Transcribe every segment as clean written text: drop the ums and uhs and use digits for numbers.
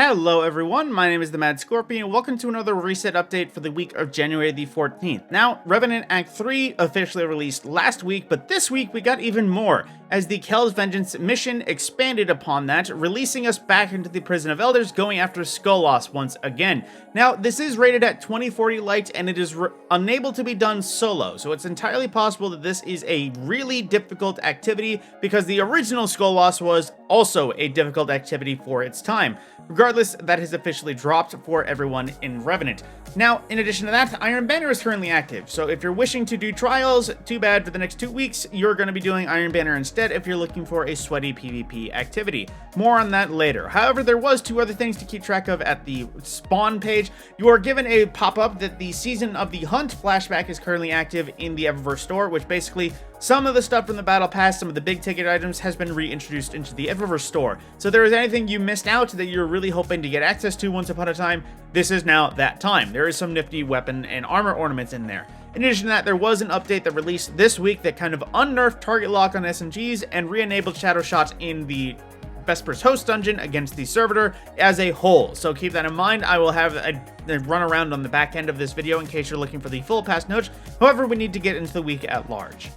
Hello everyone, my name is TheMadScorpyon and welcome to another reset update for the week of January the 14th. Now, Revenant Act 3 officially released last week, but this week we got even more, as the Vengence mission expanded upon that, releasing us back into the Prison of Elders, going after Skolas once again. Now, this is rated at 2040 light and it is unable to be done solo, so it's entirely possible that this is a really difficult activity because the original Skolas was also a difficult activity for its time. Regardless, that has officially dropped for everyone in Revenant. Now, in addition to that, Iron Banner is currently active, so if you're wishing to do trials, too bad for the next 2 weeks, you're going to be doing Iron Banner instead if you're looking for a sweaty PvP activity. More on that later. However, there was 2 other things to keep track of at the spawn page. You are given a pop-up that the Season of the Hunt flashback is currently active in the Eververse store, which basically some of the stuff from the Battle Pass, some of the big ticket items, has been reintroduced into the Eververse store. So if there was anything you missed out that you're really hoping to get access to once upon a time, this is now that time. There is some nifty weapon and armor ornaments in there. In addition to that, there was an update that released this week that kind of unnerfed target lock on SMGs and re-enabled shadow shots in the Vespers host dungeon against the servitor as a whole. So keep that in mind. I will have a run around on the back end of this video in case you're looking for the full past notes. However, we need to get into the week at large.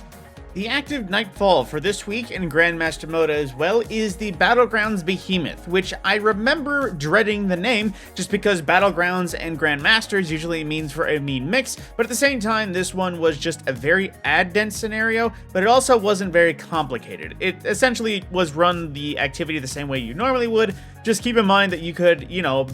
The active Nightfall for this week in Grandmaster mode as well is the Battlegrounds Behemoth, which I remember dreading the name just because Battlegrounds and Grandmasters usually means for a mean mix, but at the same time this one was just a very ad-dense scenario, but it also wasn't very complicated. It essentially was run the activity the same way you normally would. Just keep in mind that you could,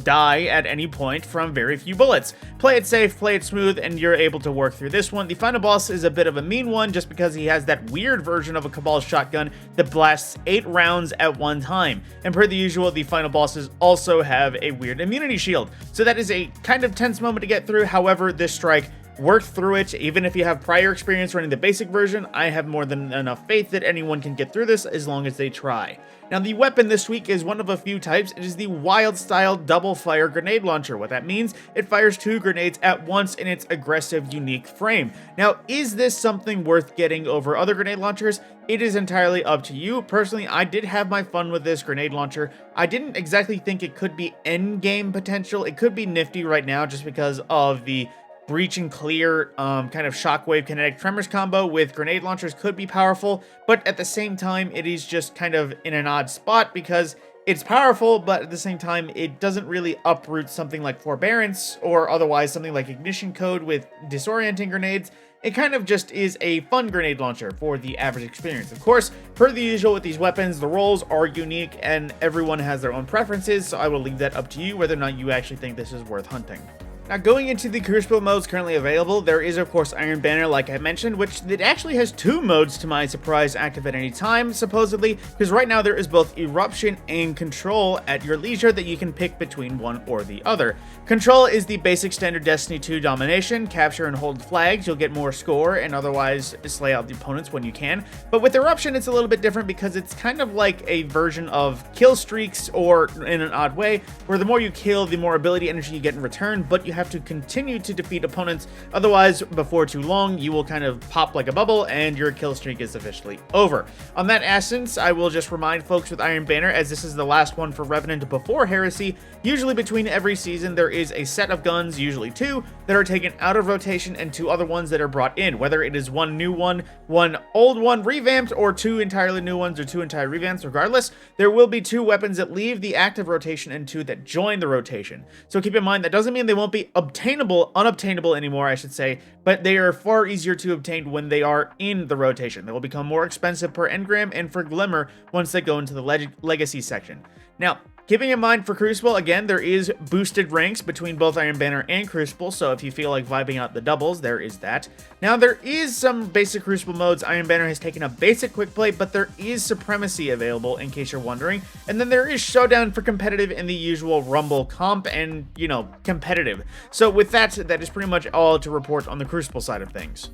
die at any point from very few bullets. Play it safe, play it smooth, and you're able to work through this one. The final boss is a bit of a mean one just because he has that weird version of a Cabal shotgun that blasts 8 rounds at one time. And per the usual, the final bosses also have a weird immunity shield. So that is a kind of tense moment to get through. However, this strike work through it. Even if you have prior experience running the basic version, I have more than enough faith that anyone can get through this as long as they try. Now, the weapon this week is one of a few types. It is the wild style double fire grenade launcher. What that means, it fires 2 grenades at once in its aggressive, unique frame. Now, is this something worth getting over other grenade launchers? It is entirely up to you. Personally, I did have my fun with this grenade launcher. I didn't exactly think it could be end game potential. It could be nifty right now just because of the breach and clear kind of shockwave kinetic tremors combo with grenade launchers could be powerful, but at the same time it is just kind of in an odd spot because it's powerful, but at the same time it doesn't really uproot something like Forbearance or otherwise something like Ignition Code with disorienting grenades. It kind of just is a fun grenade launcher for the average experience. Of course, per the usual with these weapons, the roles are unique and everyone has their own preferences, so I will leave that up to you whether or not you actually think this is worth hunting. Now, going into the Crucible modes currently available, there is of course Iron Banner, like I mentioned, which it actually has 2 modes to my surprise active at any time, supposedly, because right now there is both Eruption and Control at your leisure that you can pick between one or the other. Control is the basic standard Destiny 2 domination, capture and hold flags, you'll get more score, and otherwise slay out the opponents when you can. But with Eruption, it's a little bit different because it's kind of like a version of kill streaks, or in an odd way, where the more you kill, the more ability energy you get in return, but you have to continue to defeat opponents, otherwise before too long you will kind of pop like a bubble and your kill streak is officially over. On that essence, I will just remind folks with Iron Banner, as this is the last one for Revenant before Heresy, usually between every season there is a set of guns, usually 2, that are taken out of rotation and 2 other ones that are brought in, whether it is 1 new one old one revamped, or 2 entirely new ones or 2 entire revamps. Regardless, there will be 2 weapons that leave the active rotation and 2 that join the rotation. So keep in mind, that doesn't mean they won't be unobtainable anymore, I should say, but they are far easier to obtain when they are in the rotation. They will become more expensive per engram and for Glimmer once they go into the Legacy section. Now, keeping in mind for Crucible, again, there is boosted ranks between both Iron Banner and Crucible, so if you feel like vibing out the doubles, there is that. Now, there is some basic Crucible modes. Iron Banner has taken a basic quick play, but there is Supremacy available, in case you're wondering. And then there is Showdown for competitive in the usual Rumble comp and, competitive. So with that, that is pretty much all to report on the Crucible side of things.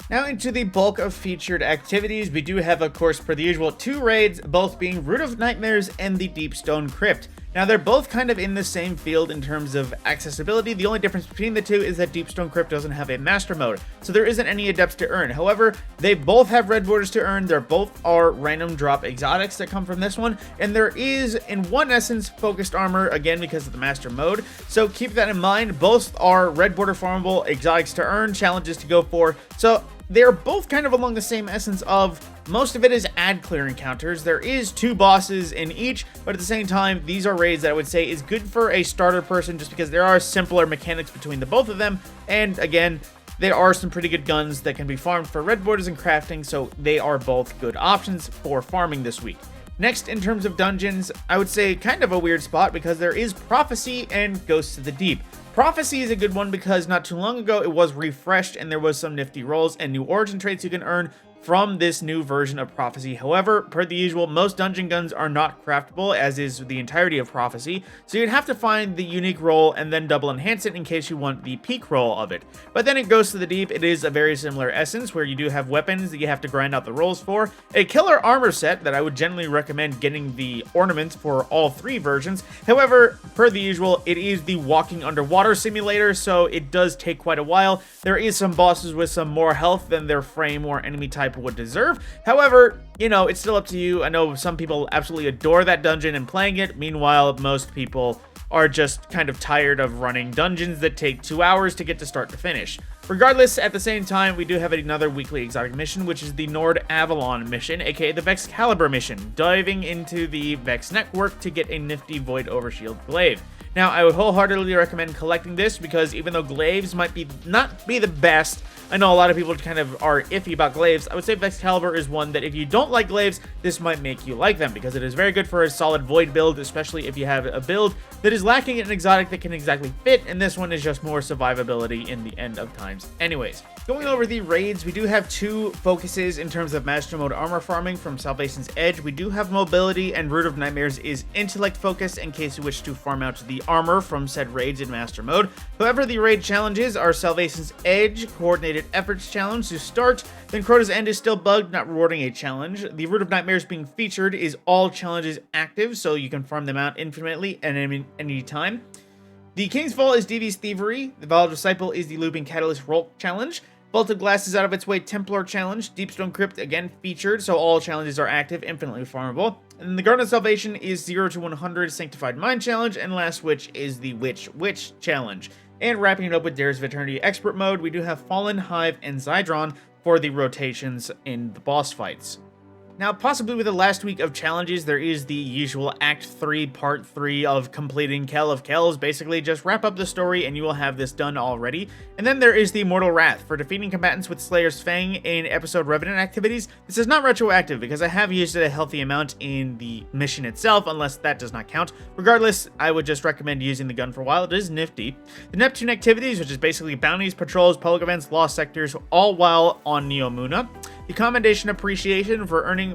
Now into the bulk of featured activities, we do have, of course, per the usual, 2 raids, both being Root of Nightmares and the Deepstone Crypt. Now, they're both kind of in the same field in terms of accessibility. The only difference between the two is that Deepstone Crypt doesn't have a master mode, so there isn't any adepts to earn. However, they both have red borders to earn. They're both are random drop exotics that come from this one, and there is, in one essence, focused armor, again because of the master mode. So keep that in mind. Both are red border farmable, exotics to earn, challenges to go for. So they're both kind of along the same essence of most of it is ad clear encounters. There is 2 bosses in each, but at the same time, these are raids that I would say is good for a starter person just because there are simpler mechanics between the both of them. And again, there are some pretty good guns that can be farmed for red borders and crafting, so they are both good options for farming this week. Next, in terms of dungeons, I would say kind of a weird spot because there is Prophecy and Ghosts of the Deep. Prophecy is a good one because not too long ago it was refreshed and there was some nifty rolls and new origin traits you can earn from this new version of Prophecy. However, per the usual, most dungeon guns are not craftable, as is the entirety of Prophecy, so you'd have to find the unique roll and then double enhance it in case you want the peak roll of it. But then it goes to the deep. It is a very similar essence where you do have weapons that you have to grind out the rolls for, a killer armor set that I would generally recommend getting the ornaments for all 3 versions. However, per the usual, it is the walking underwater simulator, so it does take quite a while. There is some bosses with some more health than their frame or enemy type would deserve. However, you know, it's still up to you. I know some people absolutely adore that dungeon and playing it. Meanwhile, most people are just kind of tired of running dungeons that take 2 hours to get to start to finish. Regardless, at the same time, we do have another weekly exotic mission, which is the Nord Avalon mission, aka the Vexcalibur mission, diving into the Vex network to get a nifty Void Overshield glaive. Now, I would wholeheartedly recommend collecting this because even though glaives might not be the best, I know a lot of people kind of are iffy about glaives. I would say Vexcalibur is one that if you don't like glaives, this might make you like them because it is very good for a solid void build, especially if you have a build that is lacking an exotic that can exactly fit, and this one is just more survivability in the end of times. Anyways, going over the raids, we do have 2 focuses in terms of master mode armor farming from Salvation's Edge. We do have mobility, and Root of Nightmares is intellect focused in case you wish to farm out the armor from said raids in master mode. However, the raid challenges are Salvation's Edge, Coordinated Efforts challenge to start, then Crota's End is still bugged, not rewarding a challenge. The Root of Nightmares being featured is all challenges active, so you can farm them out infinitely at any time. The King's Fall is Devious Thievery, the Valid Disciple is the Looping Catalyst Roll challenge, Vault of Glass is Out of Its Way Templar challenge, Deepstone Crypt again featured, so all challenges are active, infinitely farmable. And the Garden of Salvation is 0 to 100 Sanctified Mind challenge, and last Witch is the Witch challenge. And wrapping it up with Dares of Eternity Expert mode, we do have Fallen, Hive, and Zydron for the rotations in the boss fights. Now, possibly with the last week of challenges, there is the usual Act 3, Part 3 of completing Kell of Kells. Basically, just wrap up the story and you will have this done already. And then there is the Immortal Wrath for defeating combatants with Slayer's Fang in episode Revenant activities. This is not retroactive because I have used it a healthy amount in the mission itself, unless that does not count. Regardless, I would just recommend using the gun for a while. It is nifty. The Neptune activities, which is basically bounties, patrols, public events, lost sectors, all while on Neomuna. The Commendation Appreciation for earning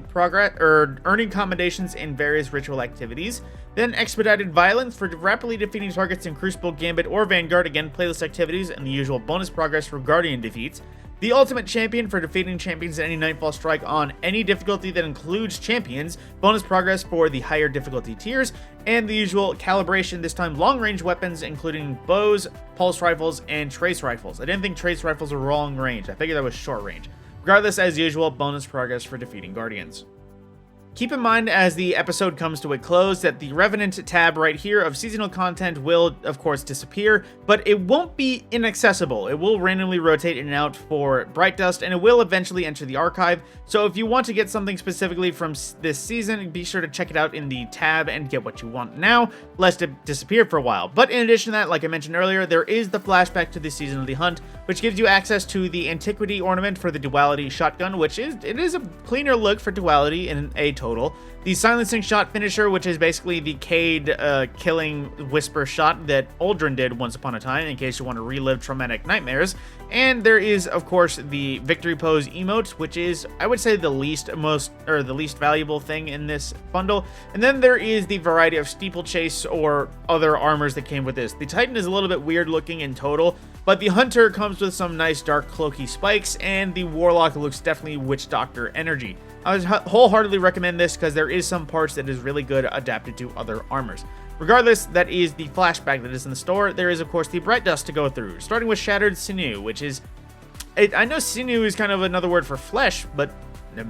commendations in various ritual activities. Then Expedited Violence for rapidly defeating targets in Crucible, Gambit, or Vanguard, again playlist activities, and the usual bonus progress for Guardian defeats. The Ultimate Champion for defeating champions in any Nightfall strike on any difficulty that includes champions, bonus progress for the higher difficulty tiers, and the usual calibration, this time long-range weapons, including bows, pulse rifles, and trace rifles. I didn't think trace rifles were long range. I figured that was short range. Regardless, as usual, bonus progress for defeating Guardians. Keep in mind as the episode comes to a close that the Revenant tab right here of seasonal content will, of course, disappear, but it won't be inaccessible. It will randomly rotate in and out for Bright Dust, and it will eventually enter the archive. So if you want to get something specifically from this season, be sure to check it out in the tab and get what you want now, lest it disappear for a while. But in addition to that, like I mentioned earlier, there is the flashback to the Season of the Hunt, which gives you access to the Antiquity ornament for the Duality shotgun, which is a cleaner look for Duality in a total. The Silencing Shot finisher, which is basically the Cade killing whisper shot that Uldren did once upon a time, in case you want to relive traumatic nightmares. And there is, of course, the Victory Pose emote, which is, I would say, the least valuable thing in this bundle. And then there is the variety of Steeplechase or other armors that came with this. The Titan is a little bit weird looking in total, but the Hunter comes with some nice dark cloaky spikes, and the Warlock looks definitely Witch Doctor energy. I would wholeheartedly recommend this because there is some parts that is really good adapted to other armors. Regardless, that is the flashback that is in the store. There is, of course, the Bright Dust to go through, starting with Shattered Sinew, which is... I know sinew is kind of another word for flesh, but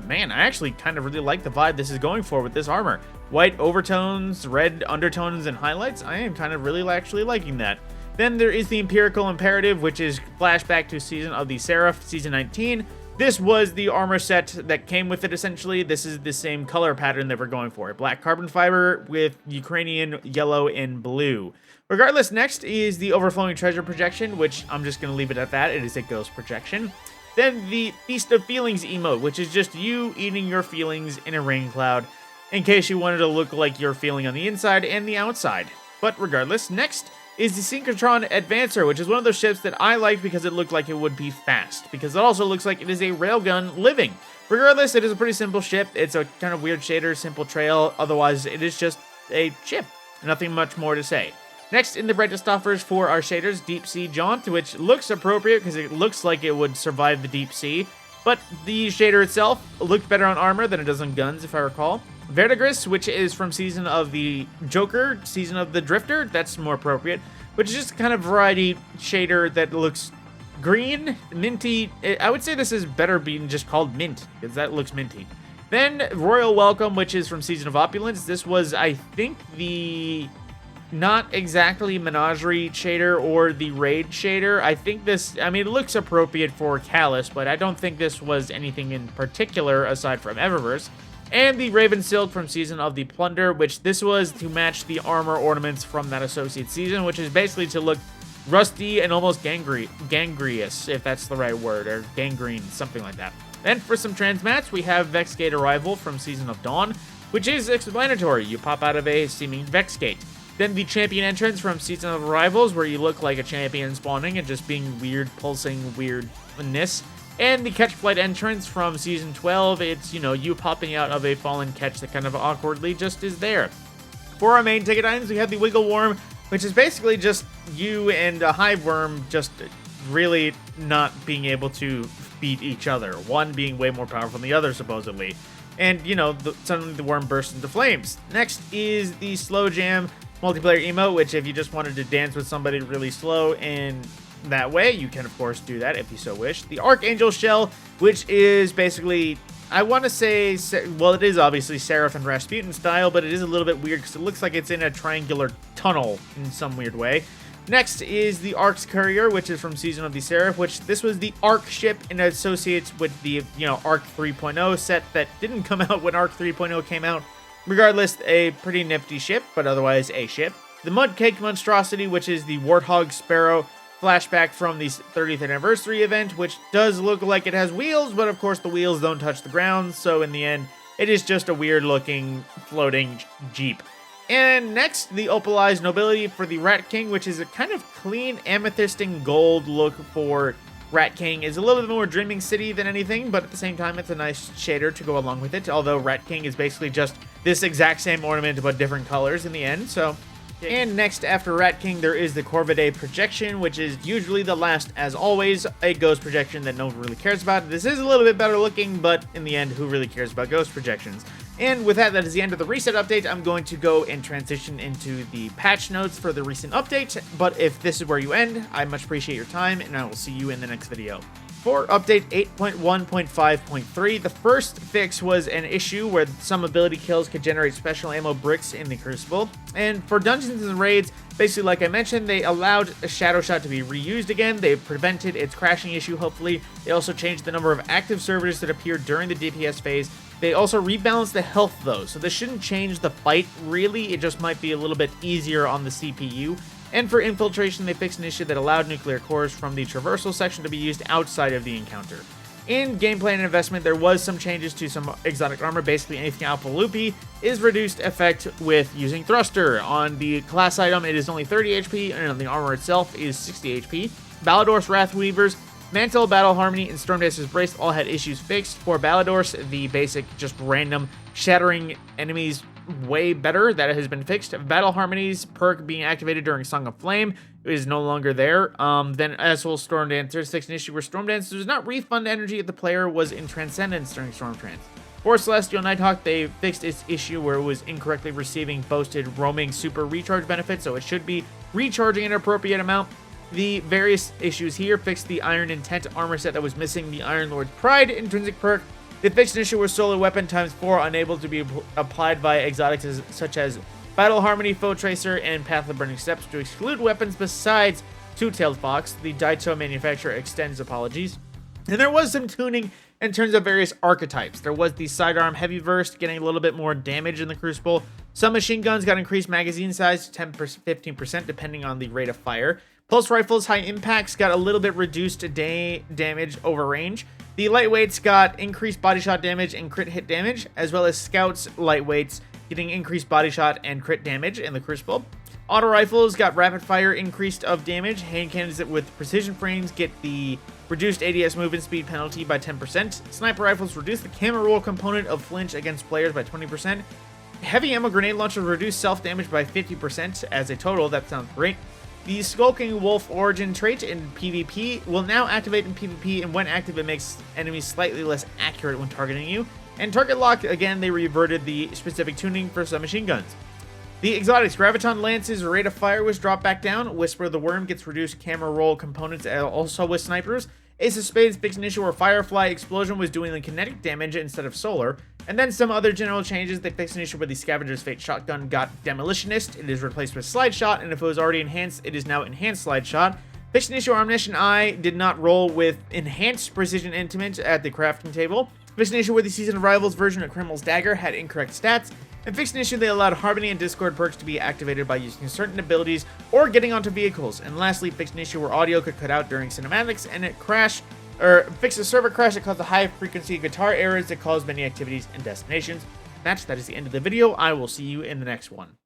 man, I actually kind of really like the vibe this is going for with this armor. White overtones, red undertones, and highlights. I am kind of really actually liking that. Then there is the Empirical Imperative, which is flashback to Season of the Seraph, Season 19. This was the armor set that came with it, essentially. This is the same color pattern that we're going for. Black carbon fiber with Ukrainian yellow and blue. Regardless, next is the Overflowing Treasure projection, which I'm just going to leave it at that. It is a ghost projection. Then the Feast of Feelings emote, which is just you eating your feelings in a rain cloud, in case you wanted to look like you're feeling on the inside and the outside. But regardless, next is the Synchrotron Advancer, which is one of those ships that I like because it looked like it would be fast, because it also looks like it is a railgun living. Regardless, it is a pretty simple ship. It's a kind of weird shader, simple trail. Otherwise, it is just a ship. Nothing much more to say. Next in the brightest offers for our shaders, Deep Sea Jaunt, which looks appropriate because it looks like it would survive the deep sea, but the shader itself looked better on armor than it does on guns, if I recall. Verdigris, which is from Season of the Joker, Season of the Drifter, that's more appropriate, which is just kind of variety shader that looks green, minty. I would say this is better being just called mint, because that looks minty. Then Royal Welcome, which is from Season of Opulence. This was, I think, the... not exactly Menagerie shader or the Raid shader. I think this, I mean, it looks appropriate for Callus, but I don't think this was anything in particular aside from Eververse. And the Raven Silk from Season of the Plunder, which this was to match the armor ornaments from that associate season, which is basically to look rusty and almost gangrenous, if that's the right word, or gangrene, something like that. Then for some transmats, we have Vexgate Arrival from Season of Dawn, which is explanatory. You pop out of a seeming Vexgate. Then the champion entrance from Season of Arrivals, where you look like a champion spawning and just being weird, pulsing weirdness. And the Catch Flight entrance from Season 12, it's, you know, you popping out of a fallen catch that kind of awkwardly just is there. For our main ticket items, we have the Wiggle Worm, which is basically just you and a Hive Worm just really not being able to beat each other. One being way more powerful than the other, supposedly. And, you know, suddenly the worm bursts into flames. Next is the Slow Jam multiplayer emote, which if you just wanted to dance with somebody really slow and that way, you can of course do that if you so wish. The Archangel Shell, which is basically, I want to say, well, it is obviously Seraph and Rasputin style, but it is a little bit weird because it looks like it's in a triangular tunnel in some weird way. Next is the Ark's Courier, which is from Season of the Seraph, which this was the Ark ship and associates with the, you know, Ark 3.0 set that didn't come out when Ark 3.0 came out. Regardless, a pretty nifty ship, but otherwise a ship. The Mudcake Monstrosity, which is the Warthog Sparrow flashback from the 30th anniversary event, which does look like it has wheels, but of course the wheels don't touch the ground, so in the end, it is just a weird-looking floating jeep. And next, the Opalized Nobility for the Rat King, which is a kind of clean amethysting gold look for Rat King. Is a little bit more Dreaming City than anything, but at the same time, it's a nice shader to go along with it, although Rat King is basically just this exact same ornament, but different colors in the end, so... And next, after Rat King, there is the Corvidae projection, which is usually the last, as always, a ghost projection that no one really cares about. This is a little bit better looking, but in the end, who really cares about ghost projections? And with that, that is the end of the reset update. I'm going to go and transition into the patch notes for the recent update, but if this is where you end, I much appreciate your time, and I will see you in the next video. For update 8.1.5.3, the first fix was an issue where some ability kills could generate special ammo bricks in the Crucible. And for dungeons and raids, basically like I mentioned, they allowed a Shadow Shot to be reused again. They prevented its crashing issue, hopefully. They also changed the number of active servitors that appear during the DPS phase. They also rebalanced the health though, so this shouldn't change the fight really, it just might be a little bit easier on the CPU. And for infiltration, they fixed an issue that allowed nuclear cores from the traversal section to be used outside of the encounter. In gameplay and investment, there was some changes to some exotic armor. Basically, anything Alpha Loopy is reduced effect with using Thruster. On the class item, it is only 30 HP, and on the armor itself is 60 HP. Balador's Wrathweavers, Mantle, Battle Harmony, and Stormdancer's Brace all had issues fixed. For Balador's, the basic, just random shattering enemies way better. That has been fixed. Battle Harmony's perk being activated during Song of Flame is no longer there. Then as well, Stormdancer's fixed an issue where Stormdancer does not refund energy if the player was in Transcendence during Storm Trance. For Celestial Nighthawk, they fixed its issue where it was incorrectly receiving boasted roaming super recharge benefits, so it should be recharging an appropriate amount. The various issues here fixed the Iron Intent armor set that was missing the Iron Lord's Pride intrinsic perk. They fixed an issue with Solar Weapon ×4 unable to be applied by exotics such as Battle Harmony, Foe Tracer, and Path of Burning Steps to exclude weapons besides Two-Tailed Fox. The Daito manufacturer extends apologies. And there was some tuning in terms of various archetypes. There was the Sidearm Heavyverse getting a little bit more damage in the Crucible. Some machine guns got increased magazine size to 10-15% depending on the rate of fire. Pulse Rifles High Impacts got a little bit reduced damage over range. The Lightweights got increased body shot damage and crit hit damage, as well as Scouts Lightweights getting increased body shot and crit damage in the Crucible. Auto Rifles got rapid fire increased of damage. Hand cannons with precision frames get the reduced ADS movement speed penalty by 10%. Sniper Rifles reduce the camera roll component of flinch against players by 20%. Heavy Ammo Grenade Launcher reduce self-damage by 50% as a total. That sounds great. The Skulking Wolf Origin trait in PvP will now activate in PvP, and when active it makes enemies slightly less accurate when targeting you. And Target Lock, again, they reverted the specific tuning for submachine guns. The exotics, Graviton Lance's rate of fire was dropped back down. Whisper the Worm gets reduced camera roll components also with snipers. Ace of Spades fixed an issue where Firefly Explosion was doing the kinetic damage instead of solar. And then some other general changes. They fixed an issue where the Scavenger's Fate Shotgun got Demolitionist. It is replaced with Slide Shot, and if it was already enhanced, it is now Enhanced Slide Shot. Fixed an issue where Omniscient Eye did not roll with Enhanced Precision Intimate at the crafting table. Fixed an issue where the Season of Rivals version of Criminal's Dagger had incorrect stats. And fixed an issue they allowed Harmony and Discord perks to be activated by using certain abilities or getting onto vehicles. And lastly, fixed an issue where audio could cut out during cinematics and it crashed, or fixed a server crash that caused a high frequency guitar errors that caused many activities and destinations. That is the end of the video. I will see you in the next one.